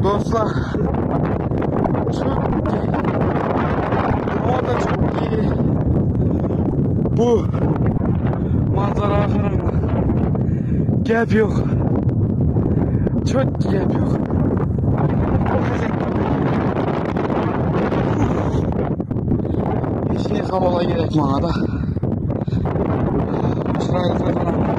Dostlar çok iyi. Hava da çok iyi. Bu manzara arasında gap yok. Çok gap yok. Bir şey kavala gerek bana da. İsrail falan.